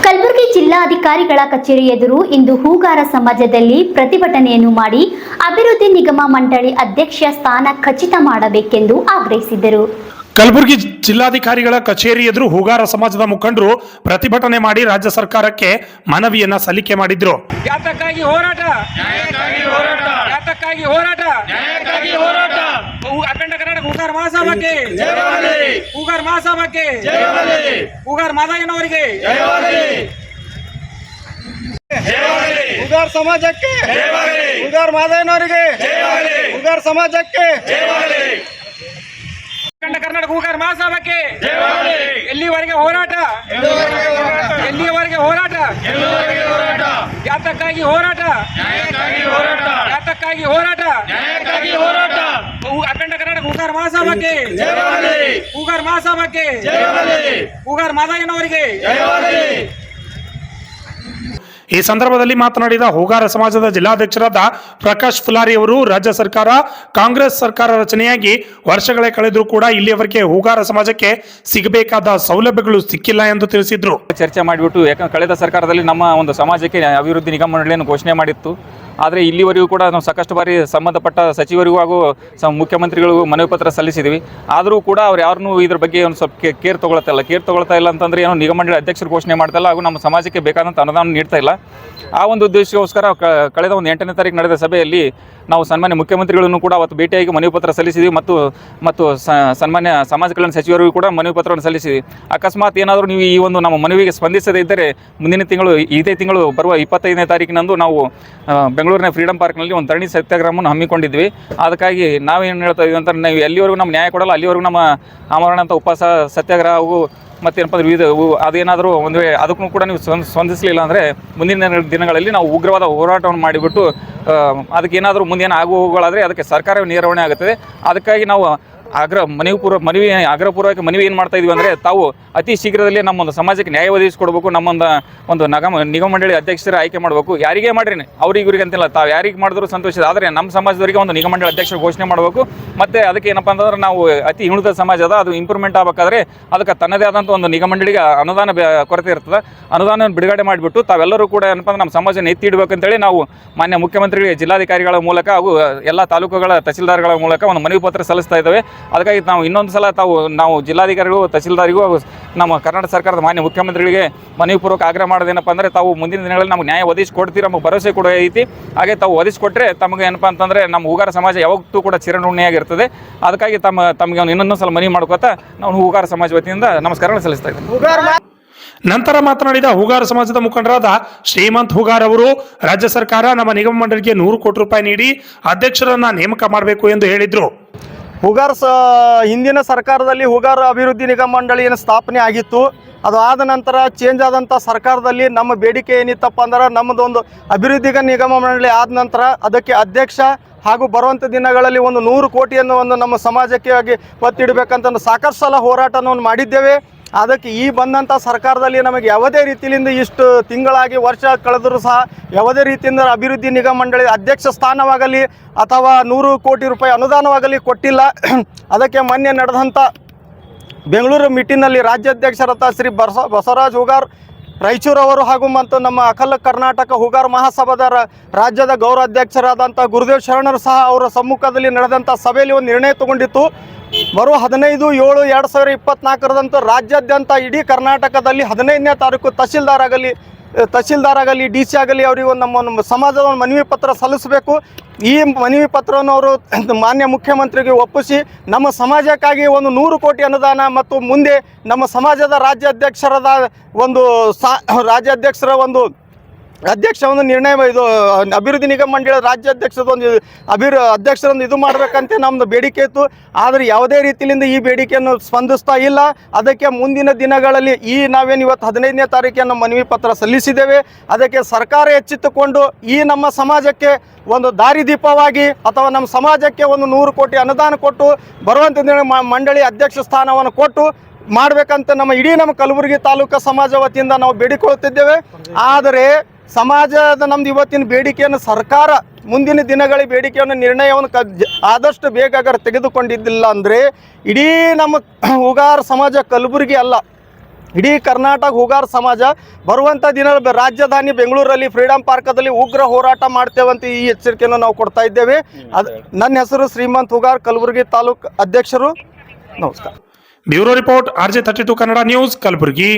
ಕಲಬುರಗಿ ಜಿಲ್ಲಾಧಿಕಾರಿಗಳ ಕಚೇರಿ ಎದುರು ಇಂದು ಹೂಗಾರ ಸಮಾಜದಲ್ಲಿ ಪ್ರತಿಭಟನೆಯನ್ನು ಮಾಡಿ ಅಭಿವೃದ್ಧಿ ನಿಗಮ ಮಂಡಳಿ ಅಧ್ಯಕ್ಷ ಸ್ಥಾನ ಖಚಿತ ಮಾಡಬೇಕೆಂದು ಆಗ್ರಹಿಸಿದರು. ಕಲಬುರಗಿ ಜಿಲ್ಲಾಧಿಕಾರಿಗಳ ಕಚೇರಿ ಎದುರು ಹೂಗಾರ ಸಮಾಜದ ಮುಖಂಡರು ಪ್ರತಿಭಟನೆ ಮಾಡಿ ರಾಜ್ಯ ಸರ್ಕಾರಕ್ಕೆ ಮನವಿಯನ್ನ ಸಲ್ಲಿಕೆ ಮಾಡಿದ್ರು. ಯಾತಕ್ಕಾಗಿ ಹೋರಾಟ? ಯಾತಕ್ಕಾಗಿ ಹೋರಾಟ? ಅಖಂಡ ಕರ್ನಾಟಕ ಹೂಗಾರ ಮಹಾಸಭಾಕ್ಕೆ ಹೂಗಾರ ಮಹಾಸಭಾಕ್ಕೆ ಹೂಗಾರ ಮಾದಯ್ಯನವರಿಗೆ ಹೂಗಾರ ಸಮಾಜಕ್ಕೆ ಹೂಗಾರ ಮಾದಯ್ಯನವರಿಗೆ ಹೂಗಾರ ಸಮಾಜಕ್ಕೆ ಅಖಂಡ ಕರ್ನಾಟಕ ಹೂಗಾರ ಮಹಾಸಭಾಕ್ಕೆ ಎಲ್ಲಿವರೆಗೆ ಹೋರಾಟ? ಎಲ್ಲಿಯವರೆಗೆ ಹೋರಾಟ? ಯಾತಕ್ಕಾಗಿ ಹೋರಾಟ? ಯಾತಕ್ಕಾಗಿ ಹೋರಾಟ? ಅಖಂಡ ಕರ್ನಾಟಕ ಹೂಗಾರ ಮಹಾಸಭಾಕ್ಕೆ ಹೂಗಾರ ಮಹಾಸಭಾಕ್ಕೆ ಹೂಗಾರ ಮಾದಯ್ಯನವರಿಗೆ. ಈ ಸಂದರ್ಭದಲ್ಲಿ ಮಾತನಾಡಿದ ಹೂಗಾರ ಸಮಾಜದ ಜಿಲ್ಲಾಧ್ಯಕ್ಷರಾದ ಪ್ರಕಾಶ್ ಫುಲಾರಿ ಅವರು, ರಾಜ್ಯ ಸರ್ಕಾರ ಕಾಂಗ್ರೆಸ್ ಸರ್ಕಾರ ರಚನೆಯಾಗಿ ವರ್ಷಗಳೇ ಕಳೆದರೂ ಕೂಡ ಇಲ್ಲಿಯವರೆಗೆ ಹೂಗಾರ ಸಮಾಜಕ್ಕೆ ಸಿಗಬೇಕಾದ ಸೌಲಭ್ಯಗಳು ಸಿಕ್ಕಿಲ್ಲ ಎಂದು ತಿಳಿಸಿದ್ರು. ಚರ್ಚೆ ಮಾಡಿಬಿಟ್ಟು, ಯಾಕಂದ್ರೆ ಕಳೆದ ಸರ್ಕಾರದಲ್ಲಿ ನಮ್ಮ ಒಂದು ಸಮಾಜಕ್ಕೆ ಅಭಿವೃದ್ಧಿ ನಿಗಮ ಮಂಡಳಿಯನ್ನು ಘೋಷಣೆ ಮಾಡಿತ್ತು. ಆದರೆ ಇಲ್ಲಿವರೆಗೂ ಕೂಡ ನಾವು ಸಾಕಷ್ಟು ಬಾರಿ ಸಂಬಂಧಪಟ್ಟ ಸಚಿವರಿಗೂ ಹಾಗೂ ಮುಖ್ಯಮಂತ್ರಿಗಳಿಗೂ ಮನವಿ ಪತ್ರ ಸಲ್ಲಿಸಿದ್ವಿ. ಆದರೂ ಕೂಡ ಅವ್ರು ಯಾರನ್ನೂ ಇದ್ರ ಬಗ್ಗೆ ಒಂದು ಸ್ವಲ್ಪ ಕೇರ್ ತೊಗೊಳ್ತಾ ಇಲ್ಲ ಅಂತಂದರೆ ಏನೋ ನಿಗಮ ಮಂಡಳಿ ಅಧ್ಯಕ್ಷರು ಘೋಷಣೆ ಮಾಡ್ತಾ ಇಲ್ಲ ಹಾಗೂ ನಮ್ಮ ಸಮಾಜಕ್ಕೆ ಬೇಕಾದಂಥ ಅನುದಾನ ನೀಡ್ತಾ ಇಲ್ಲ. ಆ ಒಂದು ಉದ್ದೇಶಕ್ಕೋಸ್ಕರ ಕಳೆದ ಒಂದು 8ನೇ ತಾರೀಕು ನಡೆದ ಸಭೆಯಲ್ಲಿ ನಾವು ಸನ್ಮಾನ್ಯ ಮುಖ್ಯಮಂತ್ರಿಗಳನ್ನು ಕೂಡ ಅವತ್ತು ಭೇಟಿಯಾಗಿ ಮನವಿ ಪತ್ರ ಸಲ್ಲಿಸಿದ್ವಿ ಮತ್ತು ಸನ್ಮಾನ್ಯ ಸಮಾಜ ಕಲ್ಯಾಣ ಸಚಿವರಿಗೂ ಕೂಡ ಮನವಿ ಪತ್ರವನ್ನು ಸಲ್ಲಿಸಿದ್ವಿ. ಅಕಸ್ಮಾತ್ ಏನಾದರೂ ನೀವು ಈ ಒಂದು ನಮ್ಮ ಮನವಿಗೆ ಸ್ಪಂದಿಸದೇ ಇದ್ದರೆ ಇದೇ ತಿಂಗಳು ಬರುವ 25ನೇ ತಾರೀಕಿನಂದು ನಾವು ಬೆಂಗಳೂರಿನ ಫ್ರೀಡಂ ಪಾರ್ಕ್ನಲ್ಲಿ ಒಂದು ಧರಣಿ ಸತ್ಯಾಗ್ರಹವನ್ನು ಹಮ್ಮಿಕೊಂಡಿದ್ವಿ. ಅದಕ್ಕಾಗಿ ನಾವೇನು ಹೇಳ್ತಾ ಇದ್ದೀವಿ ಅಂತ, ನಾವು ಎಲ್ಲಿವರೆಗೂ ನಮ್ಮ ನ್ಯಾಯ ಕೊಡಲ್ಲ ಅಲ್ಲಿವರೆಗೂ ನಮ್ಮ ಆಮರಣ ಅಂತ ಉಪವಾಸ ಸತ್ಯಾಗ್ರಹ ಹಾಗೂ ಮತ್ತೇನಪ್ಪ ಅಂದರೆ ಅದೇನಾದರೂ ಒಂದು ವೇಳೆ ಅದಕ್ಕೂ ಕೂಡ ನೀವು ಸ್ಪಂದಿಸಲಿಲ್ಲ ಅಂದರೆ ಮುಂದಿನ ದಿನಗಳಲ್ಲಿ ನಾವು ಉಗ್ರವಾದ ಹೋರಾಟವನ್ನು ಮಾಡಿಬಿಟ್ಟು ಅದಕ್ಕೇನಾದರೂ ಮುಂದೇನು ಹೋಗುಗಳಾದರೆ ಅದಕ್ಕೆ ಸರ್ಕಾರವೇ ನಿರ್ವಹಣೆ ಆಗುತ್ತದೆ. ಅದಕ್ಕಾಗಿ ನಾವು ಆಗ್ರಹಪೂರ್ವಕ ಮನವಿ ಏನು ಮಾಡ್ತಾ ಇದೀವಿ ಅಂದರೆ, ತಾವು ಅತಿ ಶೀಘ್ರದಲ್ಲಿ ನಮ್ಮೊಂದು ಸಮಾಜಕ್ಕೆ ನ್ಯಾಯ ಒದಗಿಸಿಕೊಡ್ಬೇಕು. ಒಂದು ನಿಗಮ ಮಂಡಳಿ ಅಧ್ಯಕ್ಷರ ಆಯ್ಕೆ ಮಾಡಬೇಕು. ಯಾರಿಗೇ ಮಾಡ್ರಿ, ಅವ್ರಿಗೆ ಅಂತಿಲ್ಲ, ತಾವು ಯಾರಿಗೆ ಮಾಡಿದ್ರು ಸಂತೋಷ. ಆದರೆ ನಮ್ಮ ಸಮಾಜದವರಿಗೆ ಒಂದು ನಿಗಮ ಮಂಡಳಿ ಅಧ್ಯಕ್ಷರು ಘೋಷಣೆ ಮಾಡಬೇಕು. ಮತ್ತು ಅದಕ್ಕೆ ಏನಪ್ಪ ಅಂತಂದ್ರೆ, ನಾವು ಅತಿ ಹಿಂದುಳಿದ ಸಮಾಜ ಅದ, ಅದು ಇಂಪ್ರೂವ್ಮೆಂಟ್ ಆಗಬೇಕಾದ್ರೆ ಅದಕ್ಕೆ ತನ್ನದೇ ಆದಂಥ ಒಂದು ನಿಗಮ ಮಂಡಳಿಗೆ ಅನುದಾನ ಕೊರತೆ ಇರ್ತದೆ. ಅನುದಾನ ಬಿಡುಗಡೆ ಮಾಡಿಬಿಟ್ಟು ತಾವೆಲ್ಲರೂ ಕೂಡ ಏನಪ್ಪ ಅಂದ್ರೆ ನಮ್ಮ ಸಮಾಜನ ಎತ್ತಿ ಇಡಬೇಕಂತೇಳಿ ನಾವು ಮಾನ್ಯ ಮುಖ್ಯಮಂತ್ರಿಗಳಿಗೆ ಜಿಲ್ಲಾಧಿಕಾರಿಗಳ ಮೂಲಕ ಹಾಗೂ ಎಲ್ಲ ತಾಲೂಕುಗಳ ತಹಸೀಲ್ದಾರ್ಗಳ ಮೂಲಕ ಒಂದು ಮನವಿ ಪತ್ರ ಸಲ್ಲಿಸ್ತಾ ಇದ್ದೇವೆ. ಅದಕ್ಕಾಗಿ ನಾವು ಇನ್ನೊಂದು ಸಲ ನಾವು ಜಿಲ್ಲಾಧಿಕಾರಿಗಳು, ತಹಸೀಲ್ದಾರಿಗೂ ಹಾಗೂ ನಮ್ಮ ಕರ್ನಾಟಕ ಸರ್ಕಾರದ ಮಾನ್ಯ ಮುಖ್ಯಮಂತ್ರಿಗಳಿಗೆ ಮನವಿಪೂರ್ವಕ ಆಗ್ರಹ ಮಾಡೋದೇನಪ್ಪ ಅಂದರೆ, ತಾವು ಮುಂದಿನ ದಿನಗಳಲ್ಲಿ ನಮಗೆ ನ್ಯಾಯ ಒದಗಿಸಿಕೊಡ್ತೀರಿ, ನಮಗೆ ಭರವಸೆ ಕೂಡ ಐತಿ. ಹಾಗೆ ತಾವು ಒದಗಿಸಿಕೊಟ್ರೆ ತಮಗೆ ಏನಪ್ಪ ಅಂತಂದರೆ ನಮ್ಮ ಹೂಗಾರ ಸಮಾಜ ಯಾವತ್ತೂ ಕೂಡ ಚಿರಋಣಿಯಾಗಿರ್ತದೆ. ಅದಕ್ಕಾಗಿ ತಮಗೆ ಇನ್ನೊಂದು ಸಲ ಮನವಿ ಮಾಡ್ಕೋತಾ ನಾವು ಹೂಗಾರ ಸಮಾಜ ವತಿಯಿಂದ ನಮಸ್ಕಾರಗಳನ್ನು ಸಲ್ಲಿಸ್ತಾ ಇದ್ದೀವಿ. ನಂತರ ಮಾತನಾಡಿದ ಹೂಗಾರ ಸಮಾಜದ ಮುಖಂಡರಾದ ಶ್ರೀಮಂತ್ ಹೂಗಾರ್ ಅವರು, ರಾಜ್ಯ ಸರ್ಕಾರ ನಮ್ಮ ನಿಗಮ ಮಂಡಳಿಗೆ 100 ಕೋಟಿ ರೂಪಾಯಿ ನೀಡಿ ಅಧ್ಯಕ್ಷರನ್ನ ನೇಮಕ ಮಾಡಬೇಕು ಎಂದು ಹೇಳಿದ್ರು. ಹೂಗಾರ ಹಿಂದಿನ ಸರ್ಕಾರದಲ್ಲಿ ಹೂಗಾರ ಅಭಿವೃದ್ಧಿ ನಿಗಮ ಮಂಡಳಿಯನ್ನು ಸ್ಥಾಪನೆ ಆಗಿತ್ತು. ಅದು ಆದ ನಂತರ ಚೇಂಜ್ ಆದಂಥ ಸರ್ಕಾರದಲ್ಲಿ ನಮ್ಮ ಬೇಡಿಕೆ ಏನಿತ್ತಪ್ಪ ಅಂದ್ರೆ, ನಮ್ಮದೊಂದು ಅಭಿವೃದ್ಧಿ ನಿಗಮ ಮಂಡಳಿ ಆದ ನಂತರ ಅದಕ್ಕೆ ಅಧ್ಯಕ್ಷ ಹಾಗೂ ಬರುವಂಥ ದಿನಗಳಲ್ಲಿ ಒಂದು 100 ಕೋಟಿಯನ್ನು ನಮ್ಮ ಸಮಾಜಕ್ಕೆ ಆಗಿ ಒತ್ತಿಡಬೇಕಂತ ಸಾಕಷ್ಟು ಸಲ ಹೋರಾಟವನ್ನು ಮಾಡಿದ್ದೇವೆ. ಅದಕ್ಕೆ ಈ ಬಂದಂಥ ಸರ್ಕಾರದಲ್ಲಿ ನಮಗೆ ಯಾವುದೇ ರೀತಿಯಿಂದ ಇಷ್ಟು ತಿಂಗಳಾಗಿ ವರ್ಷ ಕಳೆದರೂ ಸಹ ಯಾವುದೇ ರೀತಿಯಿಂದ ಅಭಿವೃದ್ಧಿ ನಿಗಮ ಮಂಡಳಿ ಅಧ್ಯಕ್ಷ ಸ್ಥಾನವಾಗಲಿ ಅಥವಾ 100 ಕೋಟಿ ರೂಪಾಯಿ ಅನುದಾನವಾಗಲಿ ಕೊಟ್ಟಿಲ್ಲ. ಅದಕ್ಕೆ ಮೊನ್ನೆ ನಡೆದಂಥ ಬೆಂಗಳೂರು ಮೀಟಿಂಗ್ನಲ್ಲಿ ರಾಜ್ಯಾಧ್ಯಕ್ಷರಾದ ಶ್ರೀ ಬಸವರಾಜ್ ಹೂಗಾರ್ ರಾಯಚೂರವರು ಹಾಗೂ ಮತ್ತು ನಮ್ಮ ಅಖಿಲ ಕರ್ನಾಟಕ ಹೂಗಾರ ಮಹಾಸಭಾದ ರಾಜ್ಯದ ಗೌರವಾಧ್ಯಕ್ಷರಾದಂಥ ಗುರುದೇವ್ ಶರಣರು ಸಹ ಅವರ ಸಮ್ಮುಖದಲ್ಲಿ ನಡೆದಂಥ ಸಭೆಯಲ್ಲಿ ಒಂದು ನಿರ್ಣಯ ತಗೊಂಡಿತ್ತು. ಬರುವ 15/7/2024 ರಾಜ್ಯಾದ್ಯಂತ ಇಡೀ ಕರ್ನಾಟಕದಲ್ಲಿ 15ನೇ ತಾರೀಕು ತಹಸೀಲ್ದಾರ್ ಆಗಲಿ DC ಆಗಲಿ ಅವರಿಗೆ ನಮ್ಮ ಸಮಾಜದ ಒಂದು ಮನವಿ ಪತ್ರ ಸಲ್ಲಿಸಬೇಕು. ಈ ಮನವಿ ಪತ್ರವನ್ನು ಅವರು ಮಾನ್ಯ ಮುಖ್ಯಮಂತ್ರಿಗೆ ಒಪ್ಪಿಸಿ ನಮ್ಮ ಸಮಾಜಕ್ಕಾಗಿ ಒಂದು 100 ಕೋಟಿ ಅನುದಾನ ಮತ್ತು ಮುಂದೆ ನಮ್ಮ ಸಮಾಜದ ರಾಜ್ಯಾಧ್ಯಕ್ಷರ ಒಂದು ಅಧ್ಯಕ್ಷರೊಂದು ನಿರ್ಣಯ, ಇದು ಅಭಿವೃದ್ಧಿ ನಿಗಮ ಮಂಡಳಿ ರಾಜ್ಯಾಧ್ಯಕ್ಷರದೊಂದು ಅಧ್ಯಕ್ಷರೊಂದು ಇದು ಮಾಡಬೇಕಂತ ನಮ್ಮದು ಬೇಡಿಕೆ ಇತ್ತು. ಆದರೆ ಯಾವುದೇ ರೀತಿಯಿಂದ ಈ ಬೇಡಿಕೆಯನ್ನು ಸ್ಪಂದಿಸ್ತಾ ಇಲ್ಲ. ಅದಕ್ಕೆ ಮುಂದಿನ ದಿನಗಳಲ್ಲಿ ನಾವೇನು ಇವತ್ತು 15ನೇ ತಾರೀಕಿನ ಮನವಿ ಪತ್ರ ಸಲ್ಲಿಸಿದ್ದೇವೆ. ಅದಕ್ಕೆ ಸರ್ಕಾರ ಎಚ್ಚೆತ್ತುಕೊಂಡು ಈ ನಮ್ಮ ಸಮಾಜಕ್ಕೆ ಒಂದು ದಾರಿದೀಪವಾಗಿ ಅಥವಾ ನಮ್ಮ ಸಮಾಜಕ್ಕೆ ಒಂದು 100 ಕೋಟಿ ಅನುದಾನ ಕೊಟ್ಟು ಬರುವಂಥ ದಿನ ಮಂಡಳಿ ಅಧ್ಯಕ್ಷ ಸ್ಥಾನವನ್ನು ಕೊಟ್ಟು ಮಾಡಬೇಕಂತ ನಮ್ಮ ಕಲಬುರಗಿ ತಾಲೂಕು ಸಮಾಜ ವತಿಯಿಂದ ನಾವು ಬೇಡಿಕೊಳ್ಳುತ್ತಿದ್ದೇವೆ. ಆದರೆ ಸಮಾಜದ ನಮ್ದು ಇವತ್ತಿನ ಬೇಡಿಕೆಯನ್ನು ಸರ್ಕಾರ ಮುಂದಿನ ದಿನಗಳ ಬೇಡಿಕೆಯನ್ನು ನಿರ್ಣಯವನ್ನು ಆದಷ್ಟು ಬೇಗ ತೆಗೆದುಕೊಂಡಿದ್ದಿಲ್ಲ ಅಂದರೆ ಇಡೀ ನಮ್ಮ ಹೂಗಾರ ಸಮಾಜ ಕಲಬುರಗಿ ಅಲ್ಲ, ಇಡೀ ಕರ್ನಾಟಕ ಹೂಗಾರ ಸಮಾಜ ಬರುವಂಥ ದಿನ ರಾಜಧಾನಿ ಬೆಂಗಳೂರಲ್ಲಿ ಫ್ರೀಡಂ ಪಾರ್ಕದಲ್ಲಿ ಉಗ್ರ ಹೋರಾಟ ಮಾಡ್ತೇವಂತ ಈ ಎಚ್ಚರಿಕೆಯನ್ನು ನಾವು ಕೊಡ್ತಾ ಇದ್ದೇವೆ. ನನ್ನ ಹೆಸರು ಶ್ರೀಮಂತ್ ಹೂಗಾರ್, ಕಲಬುರಗಿ ತಾಲೂಕು ಅಧ್ಯಕ್ಷರು. ನಮಸ್ಕಾರ. Bureau report RJ32 Kannada news, Kalaburagi.